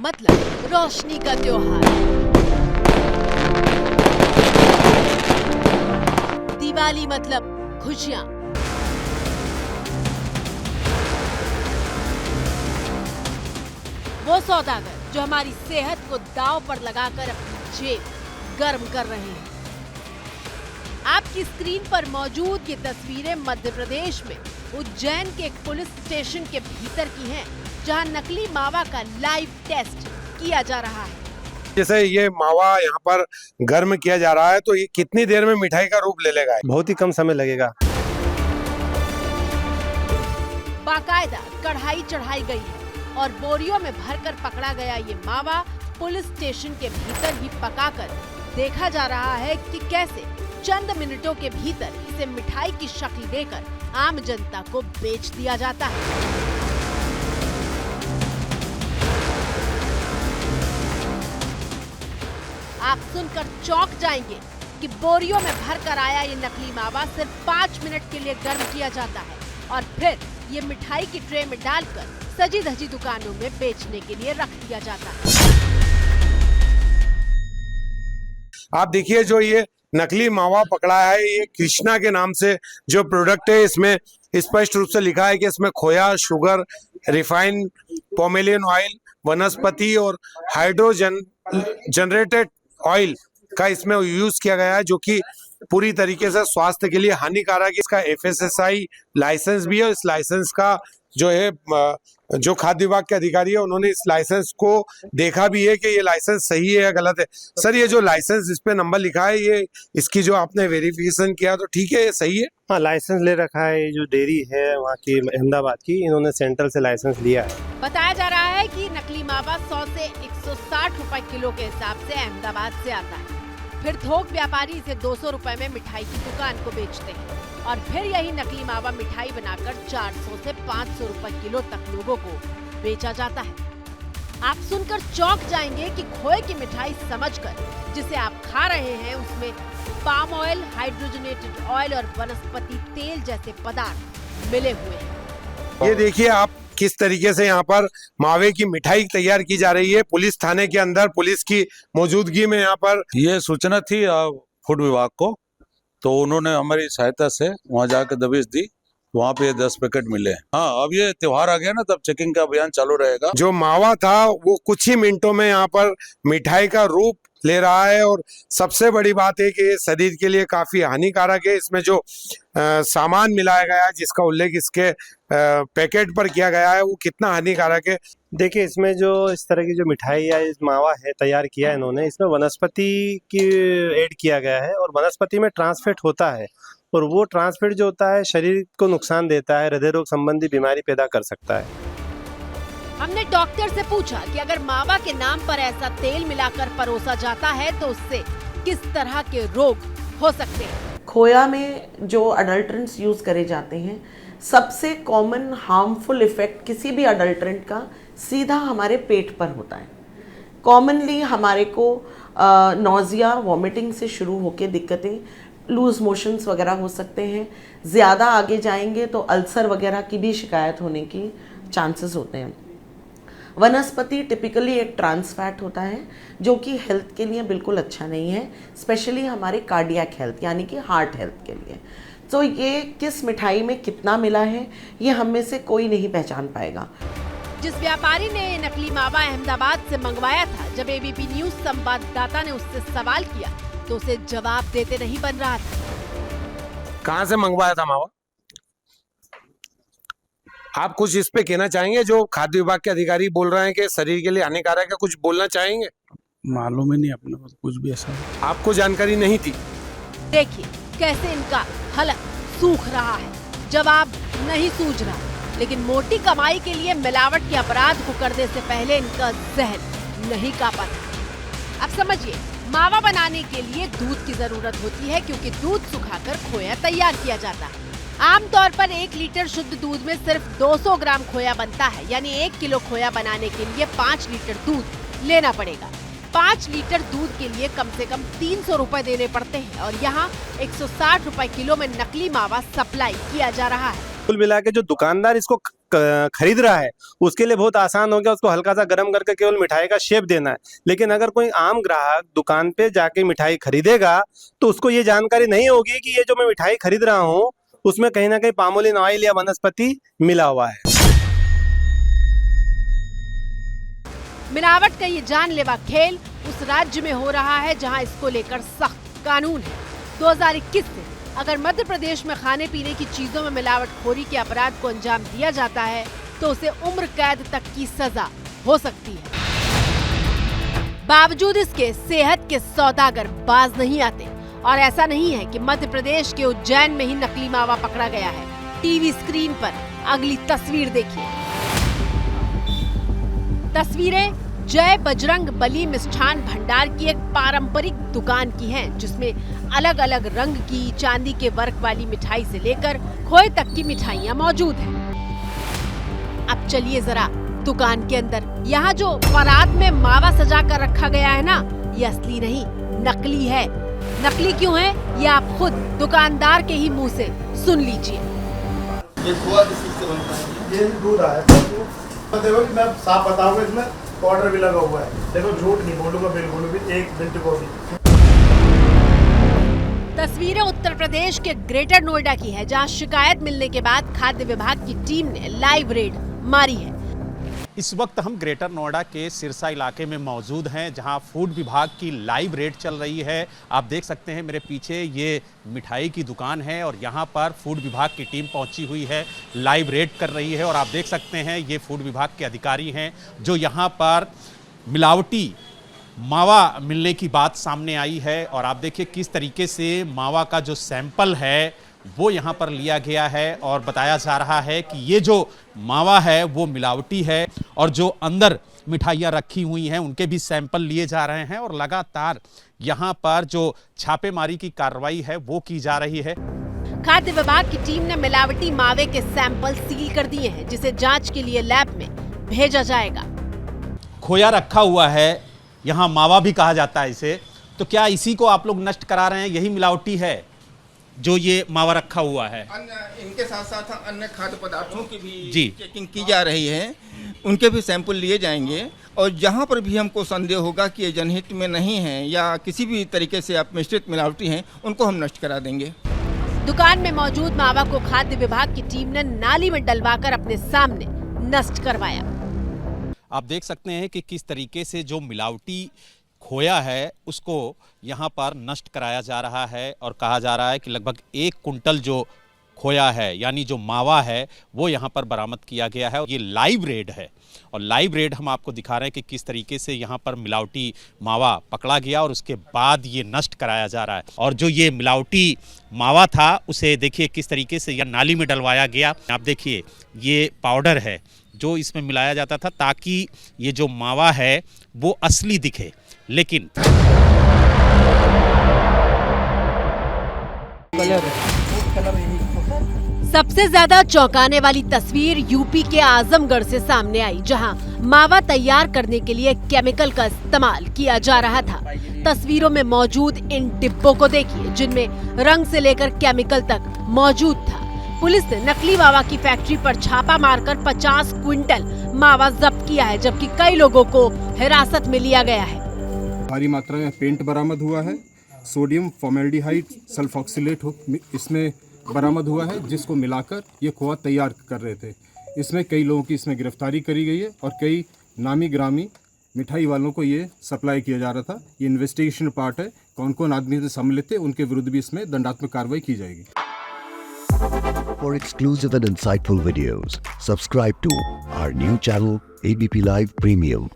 मतलब रोशनी का त्योहार। दिवाली मतलब खुशियां। वो सौदागर जो हमारी सेहत को दांव पर लगाकर अपनी जेब गर्म कर रहे हैं। आपकी स्क्रीन पर मौजूद ये तस्वीरें मध्य प्रदेश में उज्जैन के एक पुलिस स्टेशन के भीतर की हैं, जहां नकली मावा का लाइव टेस्ट किया जा रहा है। जैसे ये मावा यहाँ पर गर्म किया जा रहा है, तो ये कितनी देर में मिठाई का रूप ले लेगा? बहुत ही कम समय लगेगा। बाकायदा कढ़ाई चढ़ाई गई है और बोरियों में भरकर पकड़ा गया ये मावा पुलिस स्टेशन के भीतर ही पकाकर देखा जा रहा है कि कैसे चंद मिनटों के भीतर इसे मिठाई की शक्ल देकर आम जनता को बेच दिया जाता है। आप सुनकर चौंक जाएंगे कि बोरियों में भरकर आया ये नकली मावा सिर्फ 5 मिनट के लिए गर्म किया जाता है और फिर ये मिठाई की ट्रे में डालकर सजी धजी दुकानों में बेचने के लिए रख दिया जाता है। आप देखिए, जो ये नकली मावा पकड़ा है, ये कृष्णा के नाम से जो प्रोडक्ट है, इसमें स्पष्ट रूप से लिखा है कि इसमें खोया, शुगर, रिफाइंड पोमेलियन ऑयल, वनस्पति और हाइड्रोजन जनरेटेड ऑयल का इसमें यूज किया गया है, जो कि पूरी तरीके से स्वास्थ्य के लिए हानिकारक है। इसका FSSAI लाइसेंस भी है। इस लाइसेंस का जो है, जो खाद्य विभाग के अधिकारी है, उन्होंने इस लाइसेंस को देखा भी है कि ये लाइसेंस सही है या गलत है। सर, ये जो लाइसेंस इस पे नंबर लिखा है, ये इसकी जो आपने वेरिफिकेशन किया तो ठीक है, ये सही है? हाँ, लाइसेंस ले रखा है। जो डेयरी है वहाँ की अहमदाबाद की, इन्होंने सेंट्रल से लाइसेंस लिया है। बताया जा रहा है कि नकली मावा 100 से 160 रुपए किलो के हिसाब से अहमदाबाद से आता है। फिर थोक व्यापारी इसे 200 रुपए में मिठाई की दुकान को बेचते हैं और फिर यही नकली मावा मिठाई बनाकर 400 से 500 रुपए किलो तक लोगों को बेचा जाता है। आप सुनकर चौंक जाएंगे कि खोए की मिठाई समझकर जिसे आप खा रहे हैं उसमें पाम ऑयल, हाइड्रोजनेटेड ऑयल और वनस्पति तेल जैसे पदार्थ मिले हुए हैं। ये देखिए आप किस तरीके से यहाँ पर मावे की मिठाई तैयार की जा रही है। पुलिस थाने के अंदर पुलिस की मौजूदगी में यहाँ पर ये सूचना थी फूड विभाग को, तो उन्होंने हमारी सहायता से वहाँ जाकर दबिश दी। वहाँ पे 10 पैकेट मिले। हाँ, अब ये त्योहार आ गया ना, तब चेकिंग का अभियान चालू रहेगा। जो मावा था वो कुछ ही मिनटों में यहाँ पर मिठाई का रूप ले रहा है और सबसे बड़ी बात है कि ये शरीर के लिए काफी हानिकारक है। इसमें जो सामान मिलाया गया है, जिसका उल्लेख इसके पैकेट पर किया गया है, वो कितना हानिकारक है। देखिए, इसमें जो इस तरह की जो मिठाई या इस मावा है तैयार किया है इन्होंने, इसमें वनस्पति की ऐड किया गया है और वनस्पति में ट्रांसफैट होता है और वो ट्रांसफैट जो होता है शरीर को नुकसान देता है, हृदय रोग संबंधी बीमारी पैदा कर सकता है। हमने डॉक्टर से पूछा कि अगर मावा के नाम पर ऐसा तेल मिलाकर परोसा जाता है तो उससे किस तरह के रोग हो सकते हैं। खोया में जो अडल्ट्रेंट्स यूज करे जाते हैं, सबसे कॉमन हार्मफुल इफेक्ट किसी भी अडल्ट्रेंट का सीधा हमारे पेट पर होता है। कॉमनली हमारे को नोजिया, वॉमिटिंग से शुरू होकर दिक्कतें, लूज मोशंस वगैरह हो सकते हैं। ज़्यादा आगे जाएंगे तो अल्सर वगैरह की भी शिकायत होने की चांसेस होते हैं। वनस्पति टिपिकली एक ट्रांस फैट होता है जो कि हेल्थ के लिए बिल्कुल अच्छा नहीं है, स्पेशली हमारे कार्डियक हेल्थ यानी कि हार्ट हेल्थ के लिए। तो ये किस मिठाई में कितना मिला है, ये हम में से कोई नहीं पहचान पाएगा। जिस व्यापारी ने ये नकली मावा अहमदाबाद से मंगवाया था, जब ABP न्यूज संवाददाता ने उससे सवाल किया तो उसे जवाब देते नहीं बन रहा था। कहाँ से मंगवाया था मावा? आप कुछ इस पे कहना चाहेंगे? जो खाद्य विभाग के अधिकारी बोल रहे हैं कि शरीर के लिए हानिकारक है, कुछ बोलना चाहेंगे? मालूम ही नहीं अपने को कुछ भी ऐसा। आपको जानकारी नहीं थी? देखिए कैसे इनका हलक सूख रहा है, जवाब नहीं सूझ रहा, लेकिन मोटी कमाई के लिए मिलावट के अपराध को करने से पहले इनका जहन नहीं कांपा था। अब समझिए, मावा बनाने के लिए दूध की जरूरत होती है क्योंकि दूध सुखाकर खोया तैयार किया जाता है। आमतौर पर 1 लीटर शुद्ध दूध में सिर्फ 200 ग्राम खोया बनता है, यानी 1 किलो खोया बनाने के लिए 5 लीटर दूध लेना पड़ेगा। 5 लीटर दूध के लिए कम से कम 300 रुपए देने पड़ते हैं और यहाँ 160 रुपए किलो में नकली मावा सप्लाई किया जा रहा है। कुल मिला के जो दुकानदार इसको खरीद रहा है उसके लिए बहुत आसान हो गया, उसको हल्का सा गर्म करके केवल मिठाई का शेप देना है। लेकिन अगर कोई आम ग्राहक दुकान पे जाके मिठाई खरीदेगा तो उसको ये जानकारी नहीं होगी कि ये जो मैं मिठाई खरीद रहा हूँ उसमें कहीं ना कहीं पामोलिन ऑयल या वनस्पति मिला हुआ है। मिलावट का ये जानलेवा खेल उस राज्य में हो रहा है जहां इसको लेकर सख्त कानून है। 2021 से अगर मध्य प्रदेश में खाने पीने की चीजों में मिलावटखोरी के अपराध को अंजाम दिया जाता है तो उसे उम्र कैद तक की सजा हो सकती है। बावजूद इसके सेहत के सौदागर बाज नहीं आते और ऐसा नहीं है कि मध्य प्रदेश के उज्जैन में ही नकली मावा पकड़ा गया है। टीवी स्क्रीन पर अगली तस्वीर देखिए। तस्वीरें जय बजरंग बली मिष्ठान भंडार की एक पारंपरिक दुकान की हैं, जिसमें अलग अलग रंग की चांदी के वर्क वाली मिठाई से लेकर खोए तक की मिठाइयां मौजूद हैं। अब चलिए जरा दुकान के अंदर। यहाँ जो परात में मावा सजा कर रखा गया है ना, ये असली नहीं नकली है। नकली क्यों है ये आप खुद दुकानदार के ही मुंह से सुन लीजिए। ये खोआ किस चीज से बनता है? ये दूध आया तो देखो कि मैं साफ बताऊंगा, इसमें पाउडर भी लगा हुआ है। देखो झूठ नहीं बोलूंगा बिल्कुल भी, एक मिनट को भी। तस्वीरें उत्तर प्रदेश के ग्रेटर नोएडा की है, जहां शिकायत मिलने के बाद खाद्य विभाग की टीम ने लाइव रेड मारी है। इस वक्त हम ग्रेटर नोएडा के सिरसा इलाके में मौजूद हैं, जहां फूड विभाग की लाइव रेड चल रही है। आप देख सकते हैं मेरे पीछे ये मिठाई की दुकान है और यहां पर फूड विभाग की टीम पहुंची हुई है, लाइव रेड कर रही है। और आप देख सकते हैं ये फूड विभाग के अधिकारी हैं जो यहां पर मिलावटी मावा मिलने की बात सामने आई है। और आप देखिए किस तरीके से मावा का जो सैंपल है वो यहाँ पर लिया गया है और बताया जा रहा है कि ये जो मावा है वो मिलावटी है और जो अंदर मिठाइयाँ रखी हुई हैं उनके भी सैंपल लिए जा रहे हैं। और लगातार यहाँ पर जो छापेमारी की कार्रवाई है वो की जा रही है। खाद्य विभाग की टीम ने मिलावटी मावे के सैंपल सील कर दिए हैं, जिसे जांच के लिए लैब में भेजा जाएगा। खोया रखा हुआ है, यहाँ मावा भी कहा जाता है इसे, तो क्या इसी को आप लोग नष्ट करा रहे हैं? यही मिलावटी है जो ये मावा रखा हुआ है? इनके साथ साथ अन्य खाद्य पदार्थों की भी जी चेकिंग की जा रही है, उनके भी सैंपल लिए जाएंगे। और जहां पर भी हमको संदेह होगा कि ये जनहित में नहीं है या किसी भी तरीके से आप मिश्रित मिलावटी हैं, उनको हम नष्ट करा देंगे। दुकान में मौजूद मावा को खाद्य विभाग की टीम ने नाली में डलवाकर अपने सामने नष्ट करवाया। आप देख सकते हैं कि किस तरीके से जो मिलावटी खोया है उसको यहाँ पर नष्ट कराया जा रहा है और कहा जा रहा है कि लगभग 1 कुंटल जो खोया है यानी जो मावा है वो यहाँ पर बरामद किया गया है। ये लाइव रेड है और लाइव रेड हम आपको दिखा रहे हैं कि किस तरीके से यहाँ पर मिलावटी मावा पकड़ा गया और उसके बाद ये नष्ट कराया जा रहा है। और जो ये मिलावटी मावा था उसे देखिए किस तरीके से यह नाली में डलवाया गया। आप देखिए ये पाउडर है जो इसमें मिलाया जाता था ताकि ये जो मावा है वो असली दिखे, लेकिन सबसे ज्यादा चौंकाने वाली तस्वीर यूपी के आजमगढ़ से सामने आई, जहां मावा तैयार करने के लिए केमिकल का इस्तेमाल किया जा रहा था। तस्वीरों में मौजूद इन डिब्बों को देखिए, जिनमें रंग से लेकर केमिकल तक मौजूद था। पुलिस ने नकली मावा की फैक्ट्री पर छापा मारकर 50 क्विंटल मावा जब्त किया है, जबकि कई लोगों को हिरासत में लिया गया है। भारी मात्रा में पेंट बरामद हुआ है, सोडियम फॉर्मेल्डिहाइड सल्फॉक्सिलेट इसमें बरामद हुआ है, जिसको मिलाकर ये खोआ तैयार कर रहे थे। इसमें कई लोगों की इसमें गिरफ्तारी करी गई है और कई नामी ग्रामी मिठाई वालों को ये सप्लाई किया जा रहा था। ये इन्वेस्टिगेशन पार्ट है, कौन कौन आदमी से सम्मिलित थे उनके विरुद्ध भी इसमें दंडात्मक कार्रवाई की जाएगी। For exclusive and insightful videos, subscribe to our new channel ABP Live Premium.